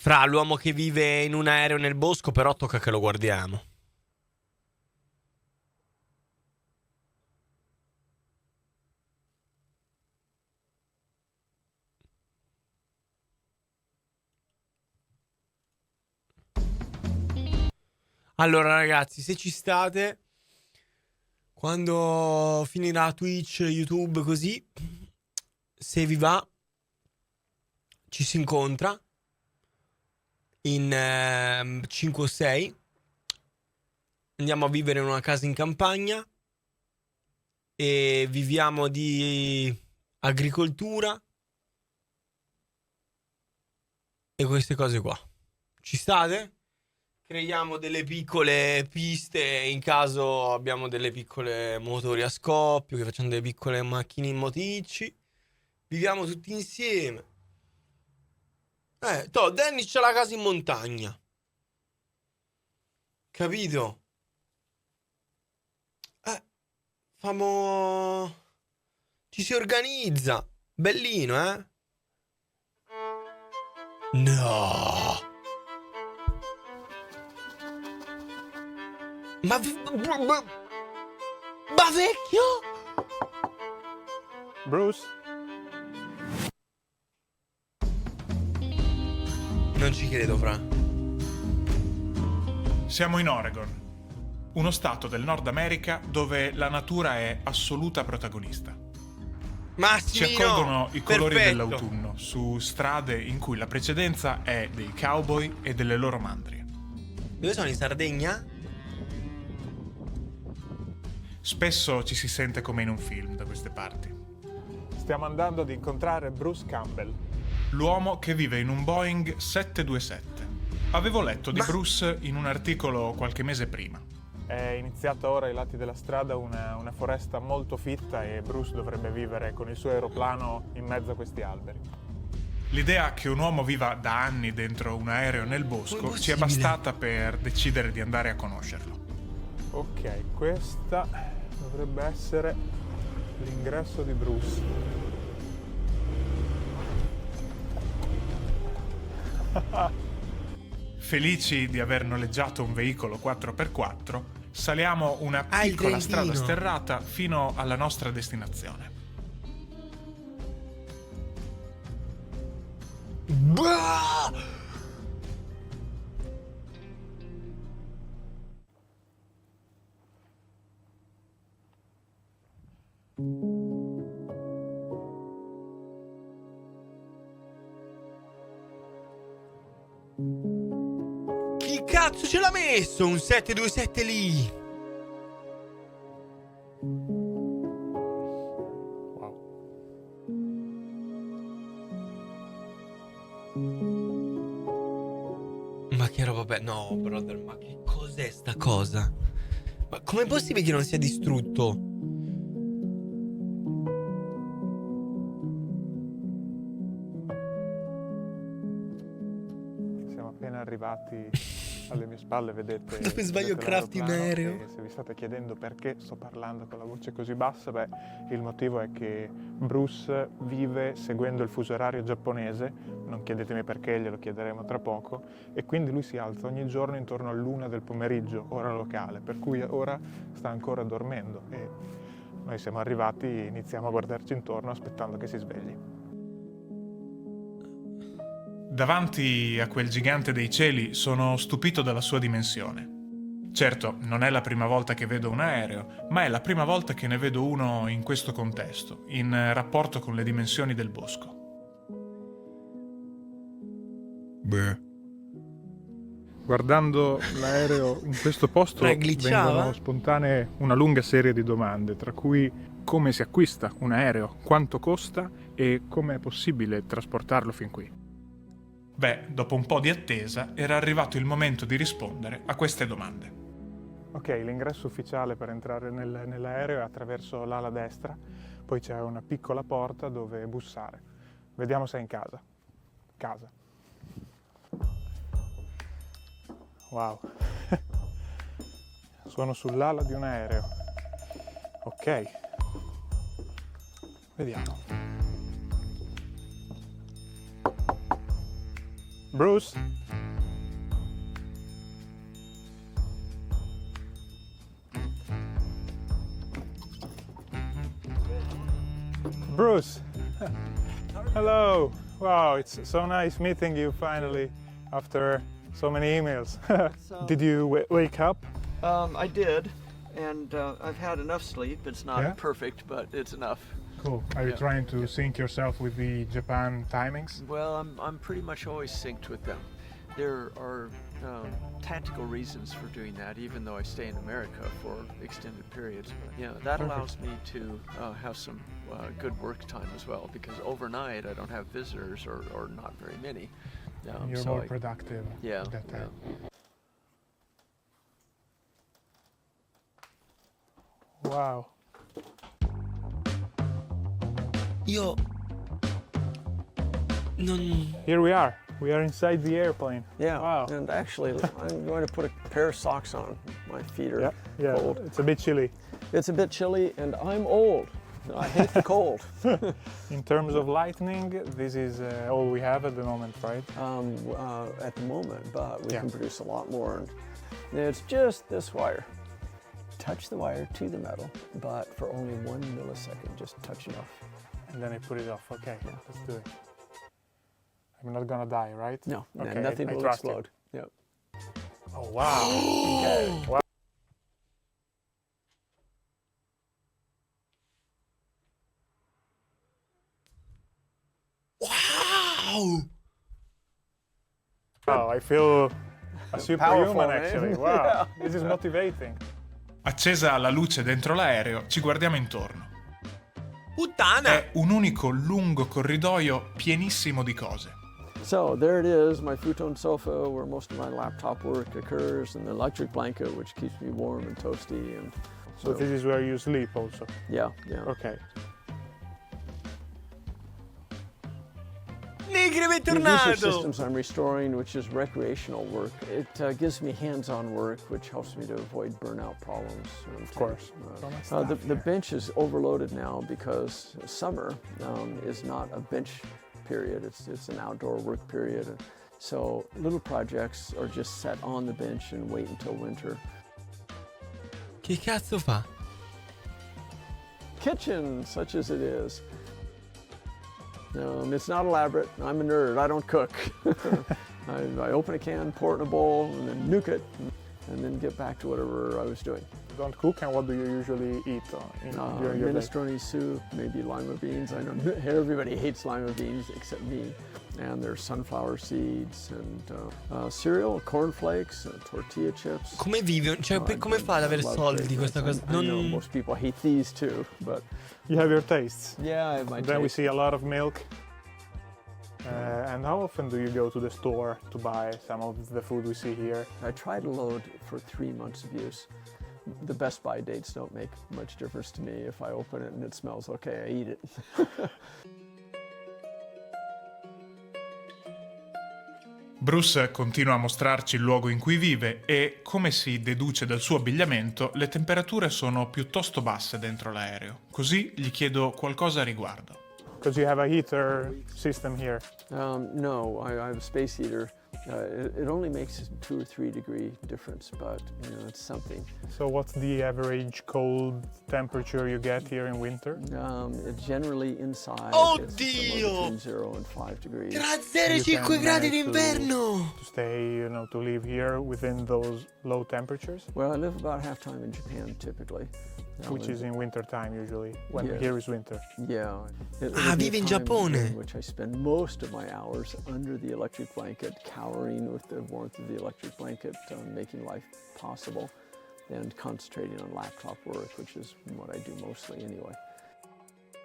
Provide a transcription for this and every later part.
Fra l'uomo che vive in un aereo nel bosco, però tocca che lo guardiamo. Allora ragazzi, se ci state, quando finirà Twitch, YouTube così, se vi va, ci si incontra in 5 o 6. Andiamo a vivere in una casa in campagna e viviamo di agricoltura e queste cose qua. Ci state? Creiamo delle piccole piste in caso abbiamo delle piccole motori a scoppio, che facciamo delle piccole macchine in moticci. Viviamo tutti insieme. Danny c'ha la casa in montagna. Capito? Famo... Ci si organizza. Bellino, eh? No. Ma vecchio? Bruce? Non ci credo, fra. Siamo in Oregon, uno stato del Nord America dove la natura è assoluta protagonista. Ci Massimino, accolgono i colori perfetto. dell'autunno su strade in cui la precedenza è dei cowboy e delle loro mandrie. Dove sono, in Sardegna? Spesso ci si sente come in un film da queste parti. Stiamo andando ad incontrare Bruce Campbell. L'uomo che vive in un Boeing 727. Avevo letto di Bruce in un articolo qualche mese prima. È iniziata ora ai lati della strada una foresta molto fitta e Bruce dovrebbe vivere con il suo aeroplano in mezzo a questi alberi. L'idea che un uomo viva da anni dentro un aereo nel bosco ci è bastata per decidere di andare a conoscerlo. Ok, questa dovrebbe essere l'ingresso di Bruce. Felici di aver noleggiato un veicolo 4x4, saliamo una piccola strada sterrata fino alla nostra destinazione. Bah! Chi cazzo ce l'ha messo un 727 lì? Wow. Ma che roba no, brother, ma che cos'è sta cosa? Ma com'è possibile che non sia distrutto? Siamo appena arrivati alle mie spalle, vedete. Dove sbaglio crafti un aereo? E se vi state chiedendo perché sto parlando con la voce così bassa, beh, il motivo è che Bruce vive seguendo il fuso orario giapponese, non chiedetemi perché, glielo chiederemo tra poco, e quindi lui si alza ogni giorno intorno all'1 del pomeriggio, ora locale, per cui ora sta ancora dormendo e noi siamo arrivati, iniziamo a guardarci intorno aspettando che si svegli. Davanti a quel gigante dei cieli sono stupito dalla sua dimensione. Certo, non è la prima volta che vedo un aereo, ma è la prima volta che ne vedo uno in questo contesto, in rapporto con le dimensioni del bosco. Beh. Guardando l'aereo in questo posto vengono spontanee una lunga serie di domande, tra cui come si acquista un aereo, quanto costa e come è possibile trasportarlo fin qui. Beh, dopo un po' di attesa, era arrivato il momento di rispondere a queste domande. Ok, l'ingresso ufficiale per entrare nell'aereo è attraverso l'ala destra, poi c'è una piccola porta dove bussare. Vediamo se è in casa. Casa. Wow. Sono sull'ala di un aereo. Ok. Vediamo. Bruce? Bruce! Hello! Wow, it's so nice meeting you finally after so many emails. Did you wake up? I did, and I've had enough sleep. It's not Yeah? perfect, but it's enough. Cool. Are you Yeah. trying to sync yourself with the Japan timings? Well, I'm pretty much always synced with them. There are tactical reasons for doing that, even though I stay in America for extended periods. But, that Perfect. allows me to have some good work time as well, because overnight I don't have visitors or not very many. You're so more productive Yeah. at that yeah. time. Wow. Io non Here we are. We are inside the airplane. Yeah, Wow. and actually I'm going to put a pair of socks on. My feet are Yeah. cold. It's a bit chilly. It's a bit chilly, and I'm old. I hate the cold. In terms of lightning, this is all we have at the moment, right? At the moment, but we Yeah. can produce a lot more. And it's just this wire. Touch the wire to the metal, but for only 1 millisecond, just touch it off. And then I put it off. Okay, Yeah. let's do it. I'm not gonna die, right? No, Okay, nothing I will trust you. explode. Yep. Oh, wow. Okay. Wow. Wow! Wow, I feel a superhuman Powerful, eh? actually. Wow, this is motivating. Accesa la luce dentro l'aereo, ci guardiamo intorno. Puttana! È un unico lungo corridoio pienissimo di cose. So there it is, my futon sofa where most of my laptop work occurs, and the electric blanket which keeps me warm and toasty. And So this is where you sleep also. yeah. Okay. Negre These are bentornato! systems I'm restoring, which is recreational work. It gives me hands-on work, which helps me to avoid burnout problems. Of course. So much The stuff here. bench is overloaded now because summer is not a bench period. It's an outdoor work period. So little projects are just set on the bench and wait until winter. Che cazzo fa? Kitchen, such as it is. It's not elaborate. I'm a nerd. I don't cook. I open a can, pour it in a bowl, and then nuke it, and then get back to whatever I was doing. You don't cook, and what do you usually eat during your day? Minestrone soup, maybe lima beans. I know everybody hates lima beans except me. And there's sunflower seeds and cereal, cornflakes, tortilla chips. Come vive? Cioè, come fa ad avere soldi questa cosa? I know Non... most people hate these too, but You have your tastes. yeah, I have my Then we taste. see a lot of milk. And how often do you go to the store to buy some of the food we see here? I try to load for 3 months of use. The best by dates don't make much difference to me. If I open it and it smells okay, I eat it. Bruce continua a mostrarci il luogo in cui vive e, come si deduce dal suo abbigliamento, le temperature sono piuttosto basse dentro l'aereo. Così gli chiedo qualcosa a riguardo. Because you have a heater system here. No, I have a space heater. It only makes a 2 or 3 degree difference, but it's something. So what's the average cold temperature you get here in winter? Generally inside Oddio! it's between 0 and 5 degrees. Grazie, You 5 can gradi manage d'inverno! To stay, to live here within those low temperatures, Well, I live about half time in Japan typically. which is in winter time usually, when Yeah. here is winter. Yeah. Ah, vive in Giappone. In which I spend most of my hours under the electric blanket, cowering with the warmth of the electric blanket, making life possible, and concentrating on laptop work, which is what I do mostly anyway.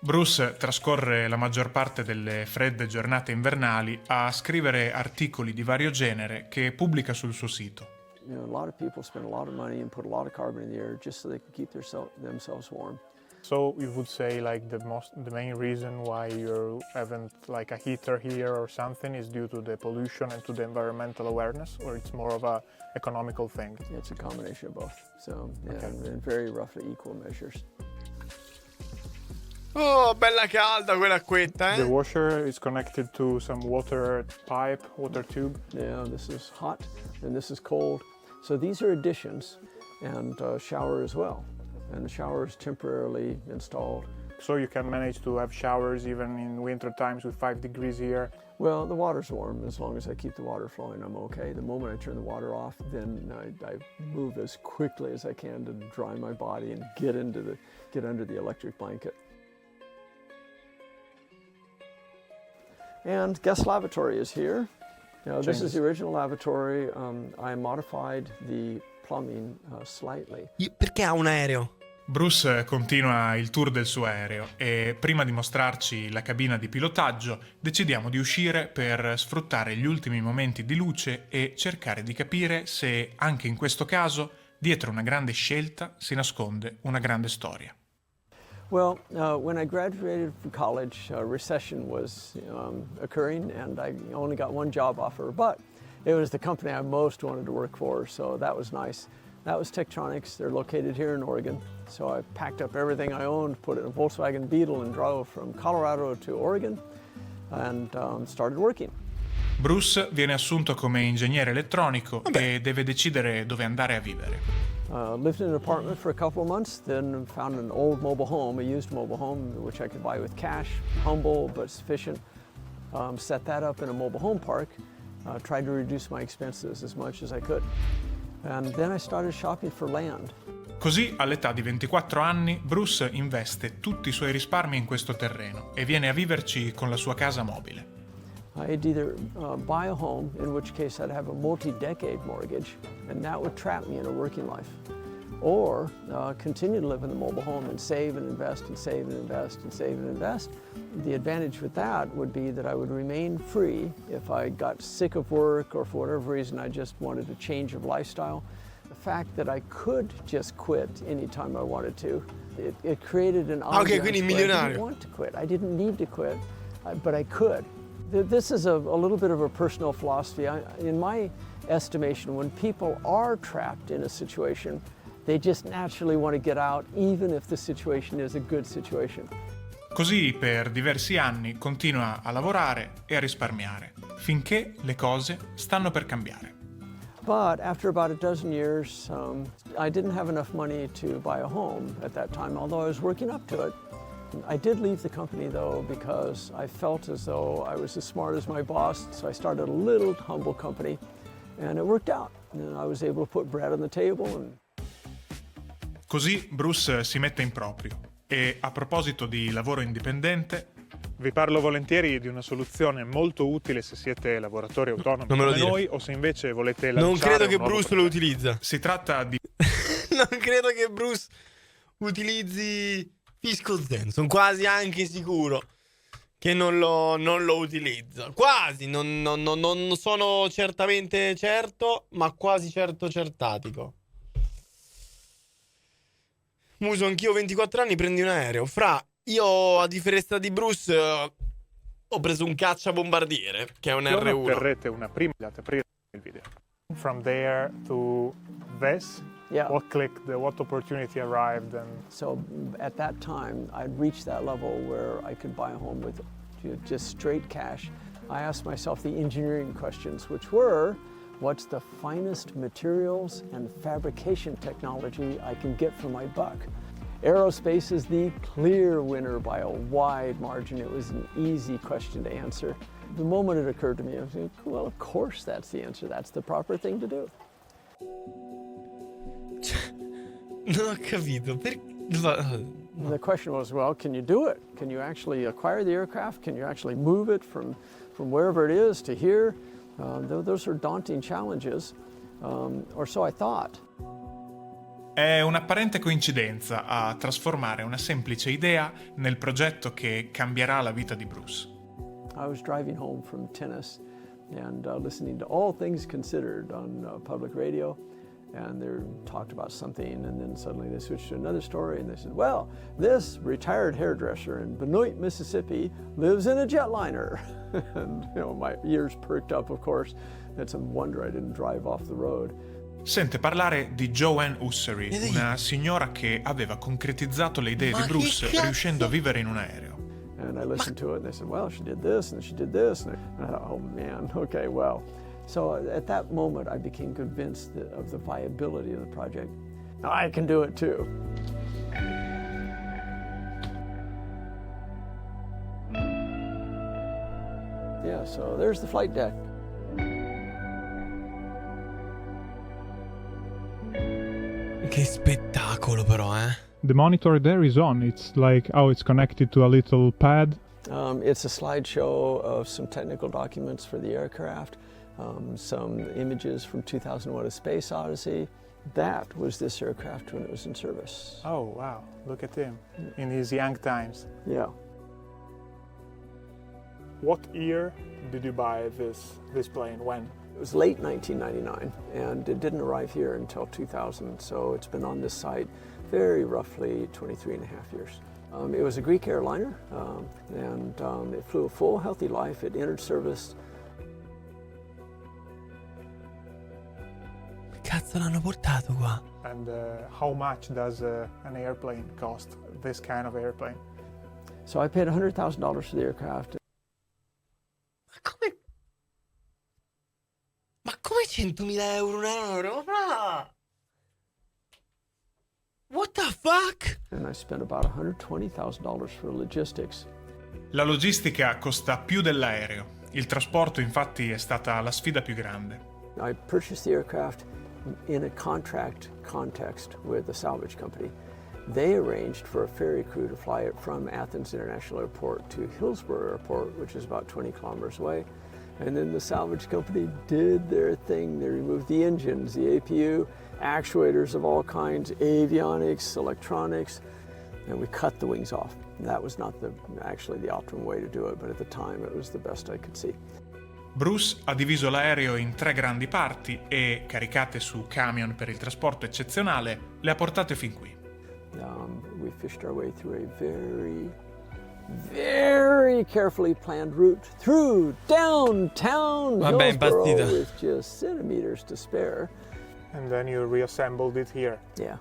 Bruce trascorre la maggior parte delle fredde giornate invernali a scrivere articoli di vario genere che pubblica sul suo sito. A lot of people spend a lot of money and put a lot of carbon in the air just so they can keep themselves warm. So you would say like the main reason why you haven't like a heater here or something is due to the pollution and to the environmental awareness, or it's more of a economical thing? It's a combination of both, so Okay. in very roughly equal measures. Oh, bella calda quell'acquetta, The eh? washer is connected to some water pipe, water tube. Yeah, this is hot and this is cold. So these are additions, and shower as well. And the shower is temporarily installed. So you can manage to have showers even in winter times with 5 degrees here. Well, the water's warm. As long as I keep the water flowing, I'm okay. The moment I turn the water off, then I move as quickly as I can to dry my body and get under the electric blanket. And guest lavatory is here. Now, this is the original lavatory. I modified the plumbing slightly. Perché ha un aereo? Bruce continua il tour del suo aereo e prima di mostrarci la cabina di pilotaggio decidiamo di uscire per sfruttare gli ultimi momenti di luce e cercare di capire se anche in questo caso dietro una grande scelta si nasconde una grande storia. Well, when I graduated from college, recession was occurring and I only got one job offer, but it was the company I most wanted to work for, so that was nice. That was Tektronix. They're located here in Oregon. So I packed up everything I owned, put it in a Volkswagen Beetle and drove from Colorado to Oregon and started working. Bruce viene assunto come ingegnere elettronico e deve decidere dove andare a vivere. Lived in an apartment for a couple of months, then found an old mobile home, a used mobile home, which I could buy with cash, humble but sufficient. Set that up in a mobile home park, tried to reduce my expenses as much as I could. And then I started shopping for land. Così, all'età di 24 anni, Bruce investe tutti i suoi risparmi in questo terreno e viene a viverci con la sua casa mobile. I'd either buy a home, in which case I'd have a multi-decade mortgage, and that would trap me in a working life. Or continue to live in the mobile home and save and invest and save and invest and save and invest. The advantage with that would be that I would remain free if I got sick of work or for whatever reason I just wanted a change of lifestyle. The fact that I could just quit anytime I wanted to, it created an Okay, ambiance quindi where I milionario. didn't want to quit. I didn't need to quit, but I could. This is a little bit of a personal philosophy. In my estimation, when people are trapped in a situation, they just naturally want to get out, even if the situation is a good situation. Così per diversi anni continua a lavorare e a risparmiare, finché le cose stanno per cambiare. But after about a dozen years, I didn't have enough money to buy a home at that time, although I was working up to it. I did leave the company though because I felt as though I was as smart as my boss, so I started a little humble company and it worked out. And I was able to put bread on the table. Così Bruce si mette in proprio e a proposito di lavoro indipendente, Vi parlo volentieri di una soluzione molto utile se siete lavoratori autonomi Non me lo come dire. noi o se invece volete lanciare Non credo un che nuovo Bruce lo progetto. utilizza. si tratta di Non credo che Bruce utilizzi Fisco Zen. Sono quasi anche sicuro che non lo utilizza. Quasi, non sono certamente certo, ma quasi certatico. Muuso, anch'io ho 24 anni, prendi un aereo. Io, a differenza di Bruce, ho preso un cacciabombardiere, che è un R1. Otterrete una prima data aprire il video. From there to this, Yeah. what opportunity arrived and So at that time, I'd reached that level where I could buy a home with just straight cash. I asked myself the engineering questions, which were, what's the finest materials and fabrication technology I can get for my buck? Aerospace is the clear winner by a wide margin. It was an easy question to answer. The moment it occurred to me, I was like, well, of course that's the answer. That's the proper thing to do. Non ho capito. The question was, well, can you do it? Can you actually acquire the aircraft? Can you actually move it from wherever it is to here? Those are daunting challenges, or so I thought. È un'apparente coincidenza a trasformare una semplice idea nel progetto che cambierà la vita di Bruce. I was driving home from tennis and listening to All Things Considered on public radio, and they talked about something, and then suddenly they switched to another story, and they said, well, this retired hairdresser in Benoit, Mississippi lives in a jetliner. And my ears perked up, of course. It's a wonder I didn't drive off the road. Sente parlare di Joanne Ussery, una signora che aveva concretizzato le idee di Bruce riuscendo a vivere in un aereo. And I listened to it and they said, well, she did this and she did this. And I thought, oh man, okay, well. So at that moment, I became convinced of the viability of the project. I can do it too. Yeah, so there's the flight deck. Che spettacolo però, eh? The monitor there is on. It's like how it's connected to a little pad. It's a slideshow of some technical documents for the aircraft, some images from 2001: A Space Odyssey. That was this aircraft when it was in service. Oh, wow. Look at him in his young times. Yeah. What year did you buy this plane? When? It was late 1999, and it didn't arrive here until 2000, so it's been on this site very roughly 23 and a half years. It was a Greek airliner, and it flew a full, healthy life. It entered service. Cazzo l'hanno portato qua? And how much does an airplane cost, this kind of airplane? So I paid $100,000 for the aircraft. Ma come 100.000 euro un aereo? What the fuck? And I spent about $120,000 for logistics. La logistica costa più dell'aereo. Il trasporto, infatti, è stata la sfida più grande. I purchased the aircraft in a contract context with the salvage company. They arranged for a ferry crew to fly it from Athens International Airport to Hillsborough Airport, which is about 20 kilometers away. And then the salvage company did their thing. They removed the engines, the APU, actuators of all kinds, avionics, electronics, and we cut the wings off. That was not actually the optimum way to do it, but at the time it was the best I could see. Bruce ha diviso l'aereo in 3 grandi parti e, caricate su camion per il trasporto eccezionale, le ha portate fin qui. We fished our way through a very carefully planned route through downtown Hillsborough with just centimeters to spare. And then you reassembled it here. Yeah.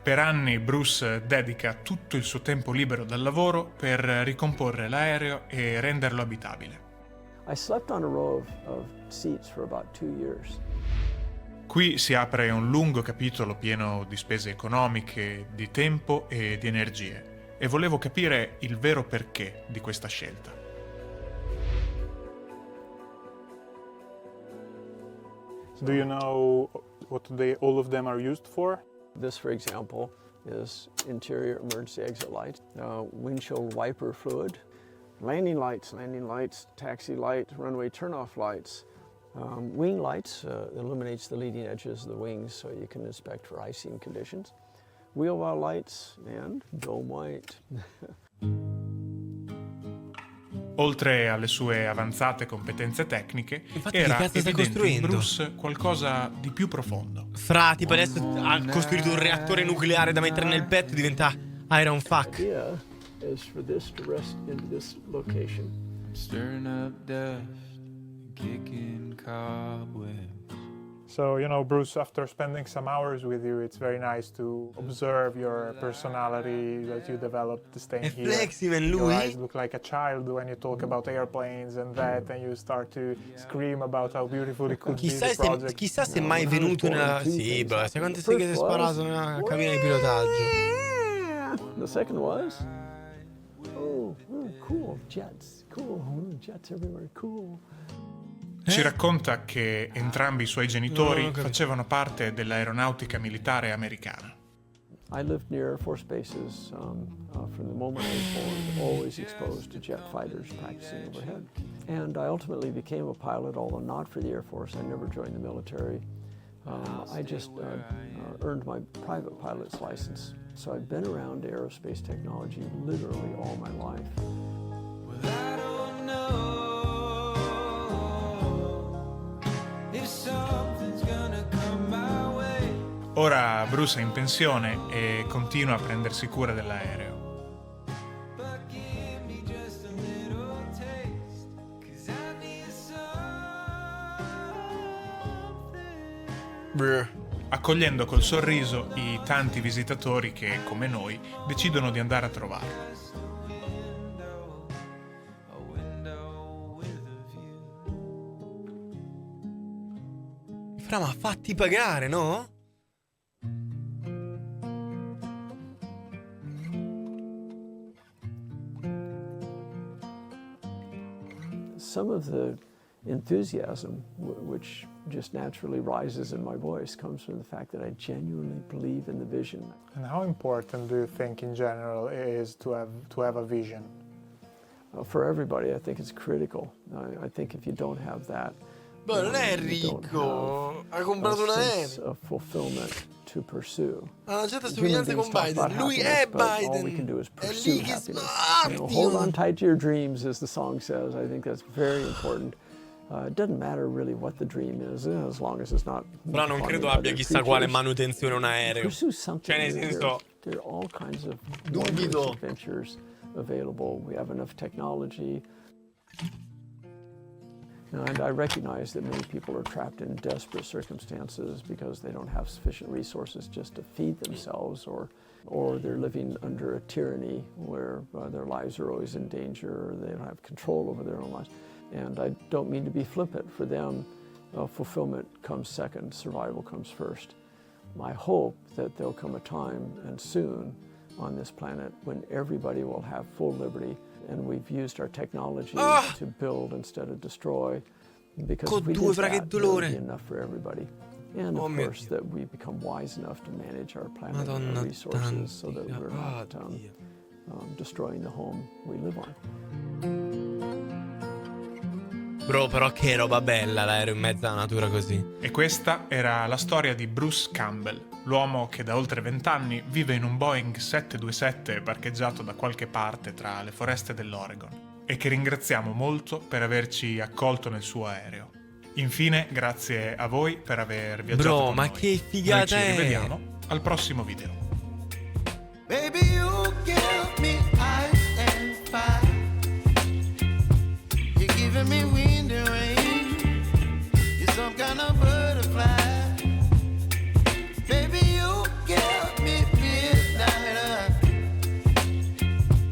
Per anni Bruce dedica tutto il suo tempo libero dal lavoro per ricomporre l'aereo e renderlo abitabile. I slept on a row of seats for about 2 years. Qui si apre un lungo capitolo pieno di spese economiche, di tempo e di energie, e volevo capire il vero perché di questa scelta. Do you know what all of them are used for? This, for example, is interior emergency exit lights, windshield wiper fluid, landing lights, taxi light, runway turnoff lights, wing lights, illuminates the leading edges of the wings so you can inspect for icing conditions, wheel well lights, and dome white. Oltre alle sue avanzate competenze tecniche, Infatti, era che cazzo stai evidente in costruendo? Bruce qualcosa di più profondo. Fra, tipo adesso ha costruito un reattore nucleare da mettere nel petto e diventa Iron Fuck. Idea is for this to rest in this location. Stirring up dust, kicking cobwebs. So, Bruce, after spending some hours with you, it's very nice to observe your personality that you developed staying È here. flexible Your lui. eyes look like a child when you talk about airplanes and that, and you start to scream about how beautiful it could be the project. Chissà se è mai venuto nella... Sì, bro, sai quante seghe si è sparato nella cabina di pilotaggio? The second was, cool, jets, jets everywhere, cool. Ci racconta che entrambi i suoi genitori Non ho capito. facevano parte dell'aeronautica militare americana. I lived near Air Force bases from the moment I was born, always exposed to jet fighters practicing overhead. And I ultimately became a pilot, although not for the Air Force. I never joined the military. I just earned my private pilot's license. So I've been around aerospace technology literally all my life. Well, I don't know if something's gonna come my way. Ora Bruce è in pensione e continua a prendersi cura dell'aereo. But give me just a little taste, 'cause I need something. Brr. accogliendo col sorriso i tanti visitatori che, come noi, decidono di andare a trovarlo. Fra, ma fatti pagare, no? Some of the enthusiasm, which just naturally rises in my voice, comes from the fact that I genuinely believe in the vision. And how important do you think in general it is to have a vision? For everybody, I think it's critical. I think if you don't have that, Ma non è you don't ricco. Ha have comprato un a sense aereo. of fulfillment to pursue. Ha una certa Human somiglianza beings con talk about Biden. Lui happiness, è but all we can Biden. do is È pursue lì che happiness. smarti. Hold on tight to your dreams, as the song says. I think that's very important. It doesn't matter really what the dream is, as long as it's not. Però non credo abbia chissà quale manutenzione un aereo. Pursue something. Cioè, nel senso, there are all kinds of Dubido. wondrous adventures available. We have enough technology. And I recognize that many people are trapped in desperate circumstances because they don't have sufficient resources just to feed themselves, or they're living under a tyranny where their lives are always in danger, or they don't have control over their own lives. And I don't mean to be flippant. For them, fulfillment comes second, survival comes first. I hope that there'll come a time, and soon, on this planet when everybody will have full liberty, and we've used our technology to build instead of destroy, because if we did that, there would be enough for everybody. And of course that we become wise enough to manage our planet and our Madonna resources so that tanti, we're not Dio. destroying the home we live on. Bro, però che roba bella l'aereo in mezzo alla natura così. E questa era la storia di Bruce Campbell, l'uomo che da oltre 20 anni vive in un Boeing 727 parcheggiato da qualche parte tra le foreste dell'Oregon, e che ringraziamo molto per averci accolto nel suo aereo. Infine, grazie a voi per aver viaggiato Bro, con ma noi. che figata Noi ci è! rivediamo al prossimo video.